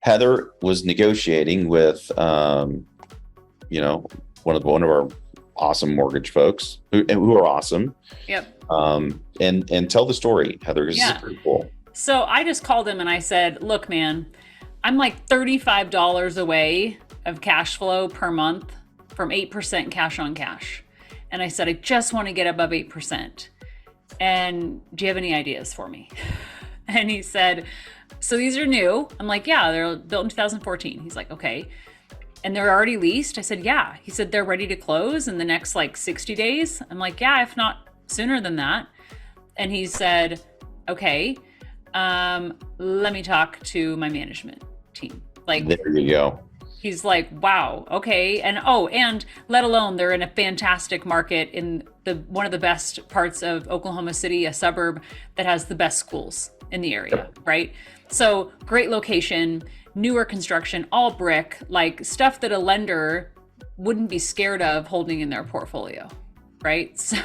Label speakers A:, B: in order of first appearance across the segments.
A: Heather was negotiating with, one of our awesome mortgage folks who are awesome.
B: Yep.
A: And tell the story, Heather, because this is pretty cool.
B: So I just called him and I said, look, man, I'm like $35 away of cash flow per month from 8% cash on cash. And I said, I just want to get above 8%. And do you have any ideas for me? And he said, so these are new. I'm like, yeah, they're built in 2014. He's like, okay. And they're already leased? I said, yeah. He said, they're ready to close in the next like 60 days. I'm like, yeah, if not sooner than that. And he said, okay, let me talk to my management team. Like,
A: there you go.
B: He's like, wow, okay. And let alone they're in a fantastic market in one of the best parts of Oklahoma City, a suburb that has the best schools in the area, right? So great location, newer construction, all brick, like stuff that a lender wouldn't be scared of holding in their portfolio, right? So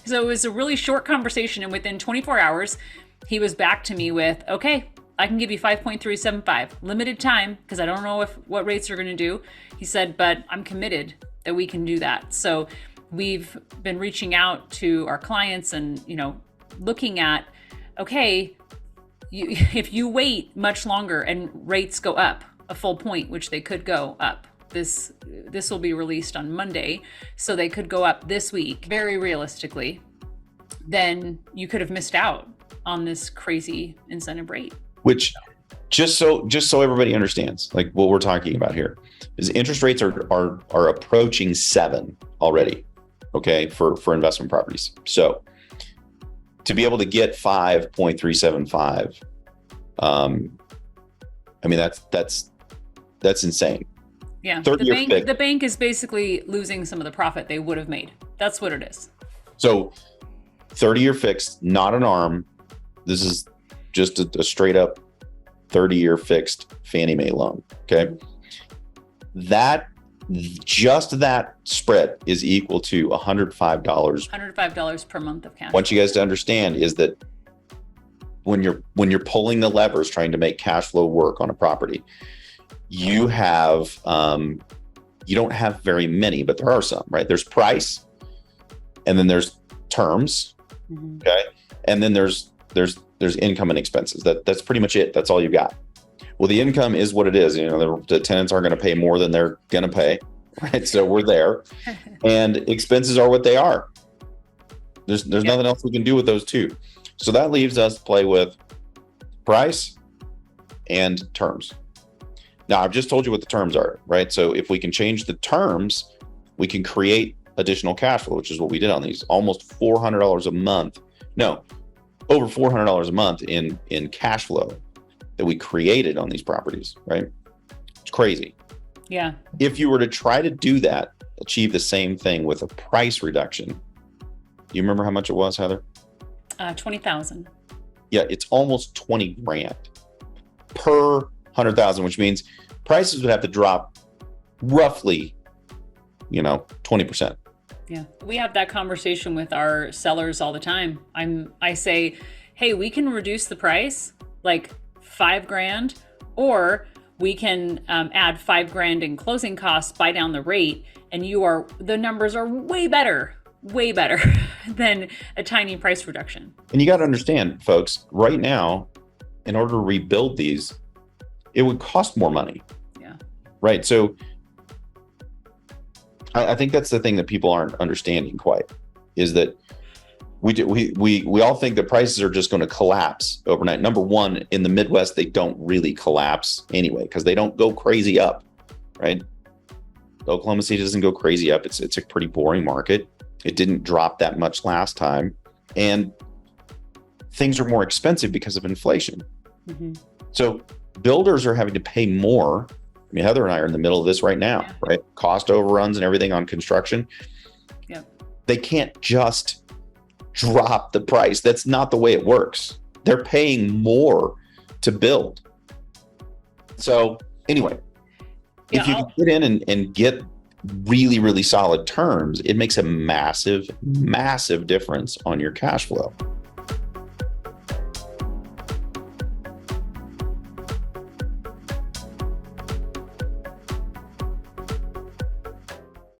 B: it was a really short conversation, and within 24 hours, he was back to me with, okay, I can give you 5.375, limited time, because I don't know what rates are going to do. He said, but I'm committed that we can do that. So we've been reaching out to our clients and, looking at, okay, if you wait much longer and rates go up a full point, which they could go up, this will be released on Monday, so they could go up this week, very realistically, then you could have missed out on this crazy incentive rate.
A: Which, just so everybody understands, like what we're talking about here, is interest rates are approaching 7 already, okay, for investment properties. So to be able to get 5.375, that's insane.
B: Yeah, the bank is basically losing some of the profit they would have made. That's what it is. So
A: 30-year fixed, not an ARM. This is just a straight up 30-year fixed Fannie Mae loan. Okay. That spread is equal to $105
B: per month of cash.
A: I want you guys to understand is that when you're pulling the levers trying to make cash flow work on a property, you don't have very many, but there are some, right? There's price, and then there's terms. Mm-hmm. Okay. And then there's income and expenses. That's pretty much it. That's all you got. Well, the income is what it is. The tenants aren't going to pay more than they're going to pay, right? So we're there, and expenses are what they are. There's nothing else we can do with those two. So that leaves us to play with price and terms. Now, I've just told you what the terms are, right? So if we can change the terms, we can create additional cash flow, which is what we did on these. Almost $400 a month. No, over $400 a month in cash flow that we created on these properties, right? It's crazy.
B: Yeah.
A: If you were to try to do that, achieve the same thing with a price reduction, do you remember how much it was, Heather?
B: 20,000.
A: Yeah, it's almost 20 grand per 100,000, which means prices would have to drop roughly, 20%.
B: Yeah. We have that conversation with our sellers all the time. I say, hey, we can reduce the price like $5,000, or we can add $5,000 in closing costs, buy down the rate, and the numbers are way better than a tiny price reduction.
A: And you got to understand, folks, right now, in order to rebuild these, it would cost more money.
B: Yeah.
A: Right. So I think that's the thing that people aren't understanding quite, is that we all think that prices are just going to collapse overnight. Number one, in the Midwest, they don't really collapse anyway, because they don't go crazy up, right? Oklahoma City doesn't go crazy up. It's a pretty boring market. It didn't drop that much last time. And things are more expensive because of inflation. Mm-hmm. So builders are having to pay more. I mean, Heather and I are in the middle of this right now, right? Cost overruns and everything on construction.
B: Yep.
A: They can't just drop the price. That's not the way it works. They're paying more to build. So anyway, if you can get in and get really, really solid terms, it makes a massive, massive difference on your cash flow.